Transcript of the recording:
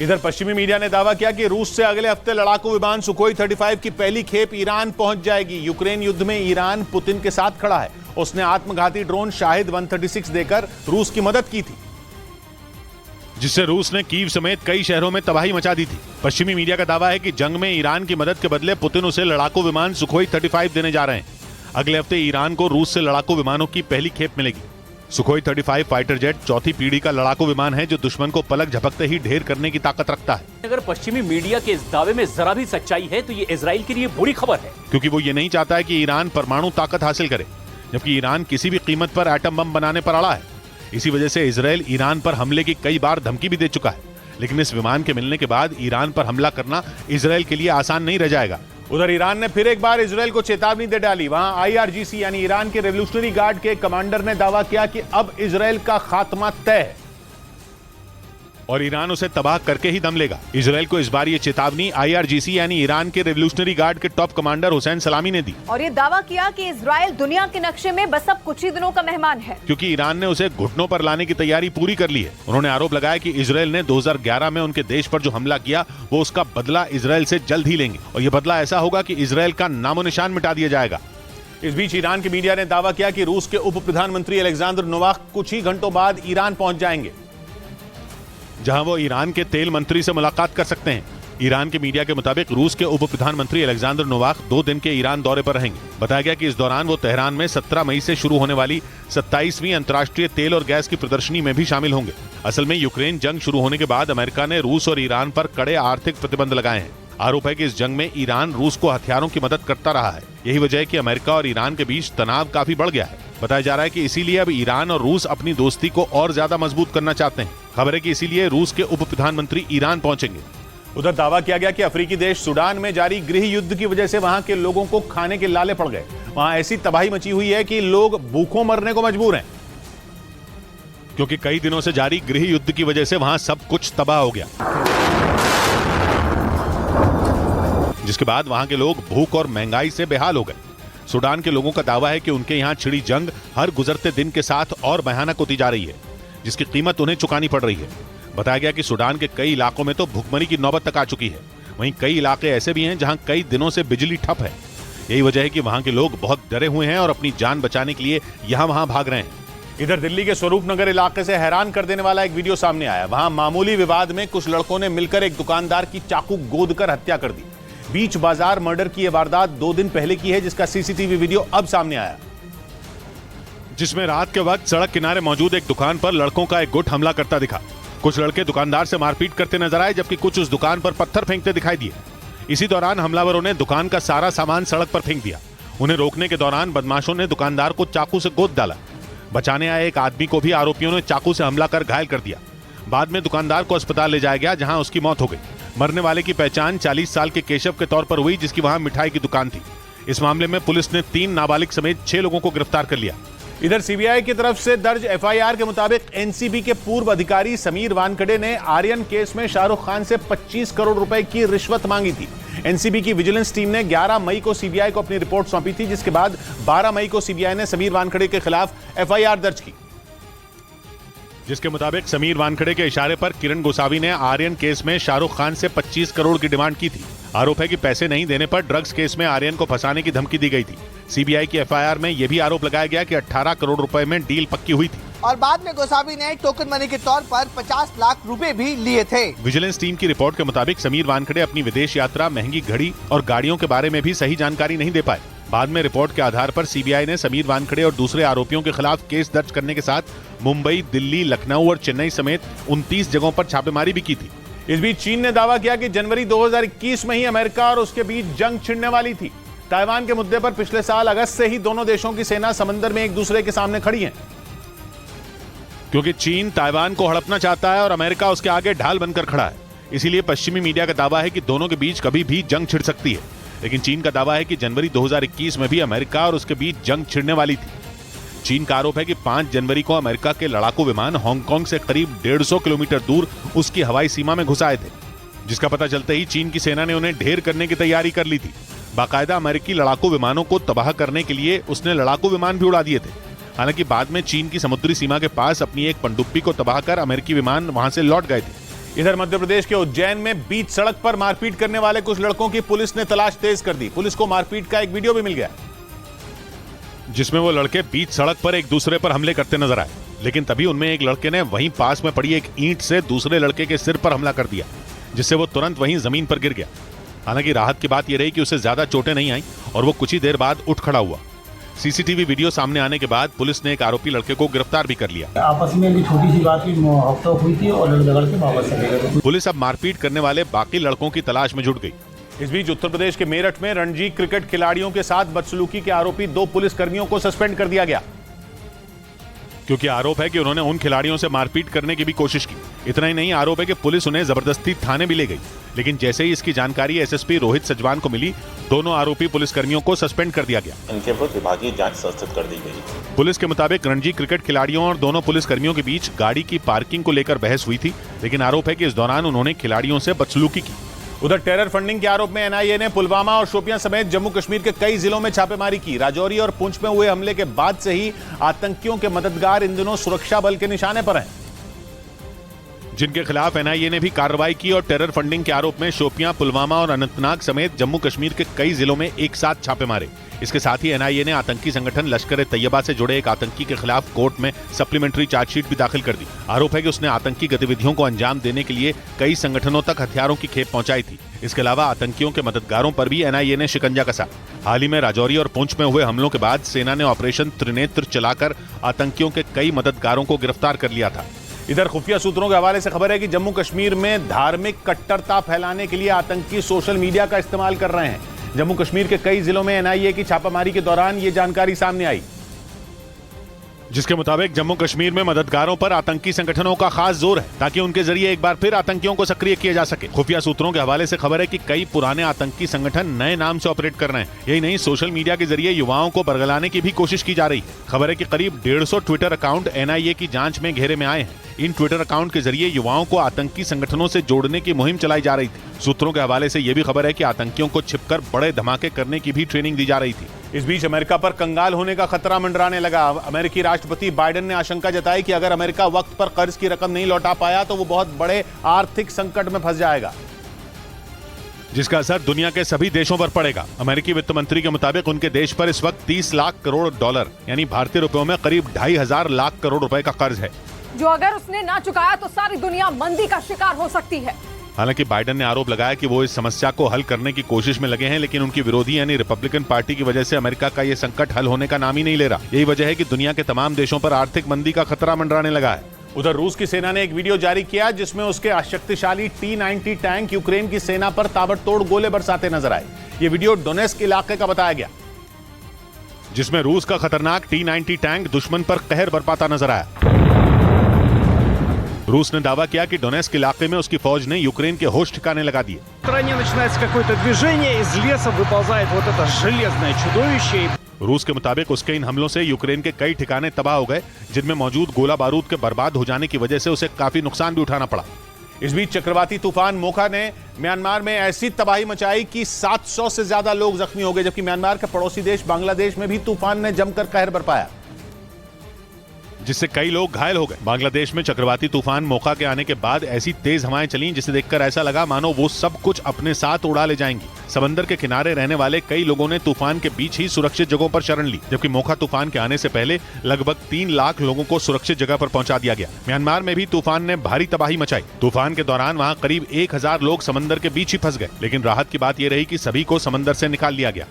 इधर पश्चिमी मीडिया ने दावा किया कि रूस से अगले हफ्ते लड़ाकू विमान सुखोई 35 की पहली खेप ईरान पहुंच जाएगी। यूक्रेन युद्ध में ईरान पुतिन के साथ खड़ा है। उसने आत्मघाती ड्रोन शाहिद 136 देकर रूस की मदद की थी, जिससे रूस ने कीव समेत कई शहरों में तबाही मचा दी थी। पश्चिमी मीडिया का दावा है कि जंग में ईरान की मदद के बदले पुतिन उसे लड़ाकू विमान सुखोई 35 देने जा रहे हैं। अगले हफ्ते ईरान को रूस से लड़ाकू विमानों की पहली खेप मिलेगी। सुखोई 35 फाइटर जेट चौथी पीढ़ी का लड़ाकू विमान है जो दुश्मन को पलक झपकते ही ढेर करने की ताकत रखता है। अगर पश्चिमी मीडिया के इस दावे में जरा भी सच्चाई है तो ये इजराइल के लिए बुरी खबर है, क्योंकि वो ये नहीं चाहता है कि ईरान परमाणु ताकत हासिल करे, जबकि ईरान किसी भी कीमत पर एटम बम बनाने पर अड़ा है। इसी वजह से इजराइल ईरान पर हमले की कई बार धमकी भी दे चुका है, लेकिन इस विमान के मिलने के बाद ईरान पर हमला करना इजराइल के लिए आसान नहीं रह जाएगा। उधर ईरान ने फिर एक बार इजराइल को चेतावनी दे डाली। वहां IRGC यानी ईरान के रेवोल्यूशनरी गार्ड के कमांडर ने दावा किया कि अब इजराइल का खात्मा तय है और ईरान उसे तबाह करके ही दम लेगा। इजराइल को इस बार ये चेतावनी IRGC यानी ईरान के रेवोल्यूशनरी गार्ड के टॉप कमांडर हुसैन सलामी ने दी और ये दावा किया कि इजराइल दुनिया के नक्शे में बस अब कुछ ही दिनों का मेहमान है, क्योंकि ईरान ने उसे घुटनों पर लाने की तैयारी पूरी कर ली है। उन्होंने आरोप लगाया कि इजराइल ने 2011 में उनके देश पर जो हमला किया वो उसका बदला इजराइल से जल्द ही लेंगे और ये बदला ऐसा होगा कि इजराइल का नामो निशान मिटा दिया जाएगा। इस बीच ईरान की मीडिया ने दावा किया कि रूस के उप प्रधानमंत्री अलेक्जेंडर नोवाक कुछ ही घंटों बाद ईरान पहुंच जाएंगे, जहां वो ईरान के तेल मंत्री से मुलाकात कर सकते हैं। ईरान के मीडिया के मुताबिक रूस के उप प्रधानमंत्री अलेक्जेंडर नोवाक 2 दिन के ईरान दौरे पर रहेंगे। बताया गया कि इस दौरान वो तेहरान में 17 मई से शुरू होने वाली 27वीं अंतर्राष्ट्रीय तेल और गैस की प्रदर्शनी में भी शामिल होंगे। असल में यूक्रेन जंग शुरू होने के बाद अमेरिका ने रूस और ईरान पर कड़े आर्थिक प्रतिबंध लगाए हैं। आरोप है कि इस जंग में ईरान रूस को हथियारों की मदद करता रहा है। यही वजह है कि अमेरिका और ईरान के बीच तनाव काफी बढ़ गया है। बताया जा रहा है कि इसीलिए अब ईरान और रूस अपनी दोस्ती को और ज्यादा मजबूत करना चाहते हैं। खबर है कि इसीलिए रूस के उप प्रधानमंत्री ईरान पहुंचेंगे। उधर दावा किया गया कि अफ्रीकी देश सूडान में जारी गृह युद्ध की वजह से वहां के लोगों को खाने के लाले पड़ गए। वहां ऐसी तबाही मची हुई है कि लोग भूखों मरने को मजबूर हैं, क्योंकि कई दिनों से जारी गृह युद्ध की वजह से वहां सब कुछ तबाह हो गया, जिसके बाद वहां के लोग भूख और महंगाई से बेहाल हो गए। सूडान के लोगों का दावा है कि उनके यहाँ छिड़ी जंग हर गुजरते दिन के साथ और भयानक होती जा रही है, जिसकी कीमत उन्हें चुकानी पड़ रही है। बताया गया कि सूडान के कई इलाकों में तो भुखमरी की नौबत तक आ चुकी है। वहीं कई इलाके ऐसे भी हैं जहां कई दिनों से बिजली ठप है। यही वजह है कि वहां के लोग बहुत डरे हुए हैं और अपनी जान बचाने के लिए यहाँ वहां भाग रहे हैं। इधर दिल्ली के स्वरूप नगर इलाके से हैरान कर देने वाला एक वीडियो सामने आया। वहां मामूली विवाद में कुछ लड़कों ने मिलकर एक दुकानदार की चाकू गोद कर हत्या कर दी। बीच बाजार मर्डर की यह वारदात 2 दिन पहले की है, जिसका CCTV वीडियो अब सामने आया, जिसमें रात के वक्त सड़क किनारे मौजूद एक दुकान पर लड़कों का एक गुट हमला करता दिखा। कुछ लड़के दुकानदार से मारपीट करते नजर आए, जबकि कुछ उस दुकान पर पत्थर फेंकते दिखाई दिए। इसी दौरान हमलावरों ने दुकान का सारा सामान सड़क पर फेंक दिया। उन्हें रोकने के दौरान बदमाशों ने दुकानदार को चाकू से गोद डाला। बचाने आए एक आदमी को भी आरोपियों ने चाकू से हमला कर घायल कर दिया। बाद में दुकानदार को अस्पताल ले जाया गया, जहां उसकी मौत हो गई। मरने वाले की पहचान 40 साल के केशव के तौर पर हुई, जिसकी वहां मिठाई की दुकान थी। इस मामले में पुलिस ने 3 नाबालिग समेत 6 लोगों को गिरफ्तार कर लिया। इधर CBI की तरफ से दर्ज FIR के मुताबिक NCB के पूर्व अधिकारी समीर वानखेड़े ने आर्यन केस में शाहरुख खान से 25 करोड़ रुपए की रिश्वत मांगी थी। NCB की विजिलेंस टीम ने 11 मई को CBI को अपनी रिपोर्ट सौंपी थी, जिसके बाद 12 मई को CBI ने समीर वानखेड़े के खिलाफ FIR दर्ज की, जिसके मुताबिक समीर वानखेड़े के इशारे पर किरण गोसावी ने आर्यन केस में शाहरुख खान से 25 करोड़ की डिमांड की थी। आरोप है कि पैसे नहीं देने पर ड्रग्स केस में आर्यन को फंसाने की धमकी दी गई थी। CBI की FIR में यह भी आरोप लगाया गया कि 18 करोड़ रुपए में डील पक्की हुई थी और बाद में गोसावी ने टोकन मनी के तौर पर 50 लाख रुपए भी लिए थे। विजिलेंस टीम की रिपोर्ट के मुताबिक समीर वानखेड़े अपनी विदेश यात्रा, महंगी घड़ी और गाड़ियों के बारे में भी सही जानकारी नहीं दे पाए। बाद में रिपोर्ट के आधार पर CBI ने समीर वानखेड़े और दूसरे आरोपियों के खिलाफ केस दर्ज करने के साथ मुंबई, दिल्ली, लखनऊ और चेन्नई समेत 29 जगहों पर छापेमारी भी की थी। इस बीच चीन ने दावा किया कि जनवरी 2021 में ही अमेरिका और उसके बीच जंग छिड़ने वाली थी। ताइवान के मुद्दे पर पिछले साल अगस्त से ही दोनों देशों की सेना समंदर में एक दूसरे के सामने खड़ी है, क्योंकि चीन ताइवान को हड़पना चाहता है और अमेरिका उसके आगे ढाल बनकर खड़ा है। इसीलिए पश्चिमी मीडिया का दावा है कि दोनों के बीच कभी भी जंग छिड़ सकती है। लेकिन चीन का दावा है कि जनवरी 2021 में भी अमेरिका और उसके बीच जंग छिड़ने वाली थी। चीन का आरोप है कि 5 जनवरी को अमेरिका के लड़ाकू विमान हांगकांग से करीब 150 किलोमीटर दूर उसकी हवाई सीमा में घुस आए थे, जिसका पता चलते ही चीन की सेना ने उन्हें ढेर करने की तैयारी कर ली थी। बाकायदा अमेरिकी लड़ाकू विमानों को तबाह करने के लिए उसने लड़ाकू विमान भी उड़ा दिए थे। हालांकि बाद में चीन की समुद्री सीमा के पास अपनी एक पनडुब्बी को तबाह कर अमेरिकी विमान वहां से लौट गए थे। इधर मध्य प्रदेश के उज्जैन में बीच सड़क पर मारपीट करने वाले कुछ लड़कों की पुलिस ने तलाश तेज कर दी। पुलिस को मारपीट का एक वीडियो भी मिल गया, जिसमें वो लड़के बीच सड़क पर एक दूसरे पर हमले करते नजर आए। लेकिन तभी उनमें एक लड़के ने वहीं पास में पड़ी एक ईंट से दूसरे लड़के के सिर पर हमला कर दिया, जिससे वो तुरंत वहीं जमीन पर गिर गया। हालांकि राहत की बात यह रही कि उसे ज्यादा चोटें नहीं आई और वो कुछ ही देर बाद उठ खड़ा हुआ। सीसीटीवी वीडियो सामने आने के बाद पुलिस ने एक आरोपी लड़के को गिरफ्तार भी कर लिया। आपस में भी छोटी सी बात की हफ्ता हुई थी और लड़ झगड़ के वापस चले गए। पुलिस अब मारपीट करने वाले बाकी लड़कों की तलाश में जुट गई। इस बीच उत्तर प्रदेश के मेरठ में रणजी क्रिकेट खिलाड़ियों के साथ बदसलूकी के आरोपी 2 पुलिस कर्मियों को सस्पेंड कर दिया गया, क्योंकि आरोप है कि उन्होंने उन खिलाड़ियों से मारपीट करने की भी कोशिश की। इतना ही नहीं, आरोप है कि पुलिस उन्हें जबरदस्ती थाने भी ले गई। लेकिन जैसे ही इसकी जानकारी एसएसपी रोहित सजवान को मिली, दोनों आरोपी पुलिसकर्मियों को सस्पेंड कर दिया गया। इनके ऊपर विभागीय जांच संस्थित कर दी गई। पुलिस के मुताबिक रणजी क्रिकेट खिलाड़ियों और दोनों पुलिसकर्मियों के बीच गाड़ी की पार्किंग को लेकर बहस हुई थी, लेकिन आरोप है कि इस दौरान उन्होंने खिलाड़ियों से बदसलूकी की। उधर टेरर फंडिंग के आरोप में एनआईए ने पुलवामा और शोपियां समेत जम्मू कश्मीर के कई जिलों में छापेमारी की। राजौरी और पुंछ में हुए हमले के बाद से ही आतंकियों के मददगार इन दिनों सुरक्षा बल के निशाने पर हैं, जिनके खिलाफ एनआईए ने भी कार्रवाई की और टेरर फंडिंग के आरोप में शोपियां, पुलवामा और अनंतनाग समेत जम्मू कश्मीर के कई जिलों में एक साथ छापे मारे। इसके साथ ही एनआईए ने आतंकी संगठन लश्कर-ए-तैयबा से जुड़े एक आतंकी के खिलाफ कोर्ट में सप्लीमेंट्री चार्जशीट भी दाखिल कर दी। आरोप है कि उसने आतंकी गतिविधियों को अंजाम देने के लिए कई संगठनों तक हथियारों की खेप पहुंचाई थी। इसके अलावा आतंकियों के मददगारों पर भी एनआईए ने शिकंजा कसा। हाल ही में राजौरी और पुंछ में हुए हमलों के बाद सेना ने ऑपरेशन त्रिनेत्र चलाकर आतंकियों के कई मददगारों को गिरफ्तार कर लिया था। इधर खुफिया सूत्रों के हवाले से खबर है कि जम्मू कश्मीर में धार्मिक कट्टरता फैलाने के लिए आतंकी सोशल मीडिया का इस्तेमाल कर रहे हैं। जम्मू कश्मीर के कई जिलों में एनआईए की छापामारी के दौरान ये जानकारी सामने आई, जिसके मुताबिक जम्मू कश्मीर में मददगारों पर आतंकी संगठनों का खास जोर है, ताकि उनके जरिए एक बार फिर आतंकियों को सक्रिय किया जा सके। खुफिया सूत्रों के हवाले से खबर है कि कई पुराने आतंकी संगठन नए नाम से ऑपरेट कर रहे हैं। यही नहीं, सोशल मीडिया के जरिए युवाओं को बरगलाने की भी कोशिश की जा रही है। खबर है कि करीब 150 ट्विटर अकाउंट एनआईए की जांच में घेरे में आए हैं। इन ट्विटर अकाउंट के जरिए युवाओं को आतंकी संगठनों से जोड़ने की मुहिम चलाई जा रही थी। सूत्रों के हवाले से यह भी खबर है कि आतंकियों को छिपकर बड़े धमाके करने की भी ट्रेनिंग दी जा रही थी। इस बीच अमेरिका पर कंगाल होने का खतरा मंडराने लगा। अमेरिकी राष्ट्रपति बाइडेन ने आशंका जताई कि अगर अमेरिका वक्त पर कर्ज की रकम नहीं लौटा पाया तो वो बहुत बड़े आर्थिक संकट में फंस जाएगा, जिसका असर दुनिया के सभी देशों पर पड़ेगा। अमेरिकी वित्त मंत्री के मुताबिक उनके देश पर इस वक्त 30 लाख करोड़ डॉलर यानी भारतीय रुपयों में करीब 2,500 लाख करोड़ रुपए का कर्ज है, जो अगर उसने ना चुकाया तो सारी दुनिया मंदी का शिकार हो सकती है। हालांकि बाइडेन ने आरोप लगाया कि वो इस समस्या को हल करने की कोशिश में लगे हैं, लेकिन उनकी विरोधी यानी रिपब्लिकन पार्टी की वजह से अमेरिका का ये संकट हल होने का नाम ही नहीं ले रहा। यही वजह है कि दुनिया के तमाम देशों पर आर्थिक मंदी का खतरा मंडराने लगा है। उधर रूस की सेना ने एक वीडियो जारी किया, जिसमें उसके शक्तिशाली T-90 टैंक यूक्रेन की सेना पर ताबड़तोड़ गोले बरसाते नजर आए। ये वीडियो डोनेस्क इलाके का बताया गया, जिसमें रूस का खतरनाक T-90 टैंक दुश्मन पर कहर बरपाता नजर आया। रूस ने दावा किया कि डोनेस्क इलाके में उसकी फौज ने यूक्रेन के होश ठिकाने लगा दिए। रूस के मुताबिक उसके इन हमलों से यूक्रेन के कई ठिकाने तबाह हो गए, जिनमें मौजूद गोला बारूद के बर्बाद हो जाने की वजह से उसे काफी नुकसान भी उठाना पड़ा। इस बीच चक्रवाती तूफान मोखा ने म्यांमार में ऐसी तबाही मचाई कि 700 से ज्यादा लोग जख्मी हो गए, जबकि म्यांमार के पड़ोसी देश बांग्लादेश में भी तूफान ने जमकर कहर बरपाया, जिससे कई लोग घायल हो गए। बांग्लादेश में चक्रवाती तूफान मोखा के आने के बाद ऐसी तेज हवाएं चलीं, जिसे देखकर ऐसा लगा मानो वो सब कुछ अपने साथ उड़ा ले जाएंगी। समंदर के किनारे रहने वाले कई लोगों ने तूफान के बीच ही सुरक्षित जगहों पर शरण ली, जबकि मोखा तूफान के आने से पहले लगभग 3 लाख लोगों को सुरक्षित जगह पर पहुंचा दिया गया। म्यांमार में भी तूफान ने भारी तबाही मचाई। तूफान के दौरान वहां करीब 1000 लोग समंदर के बीच ही फंस गए, लेकिन राहत की बात यह रही कि सभी को समंदर से निकाल लिया गया।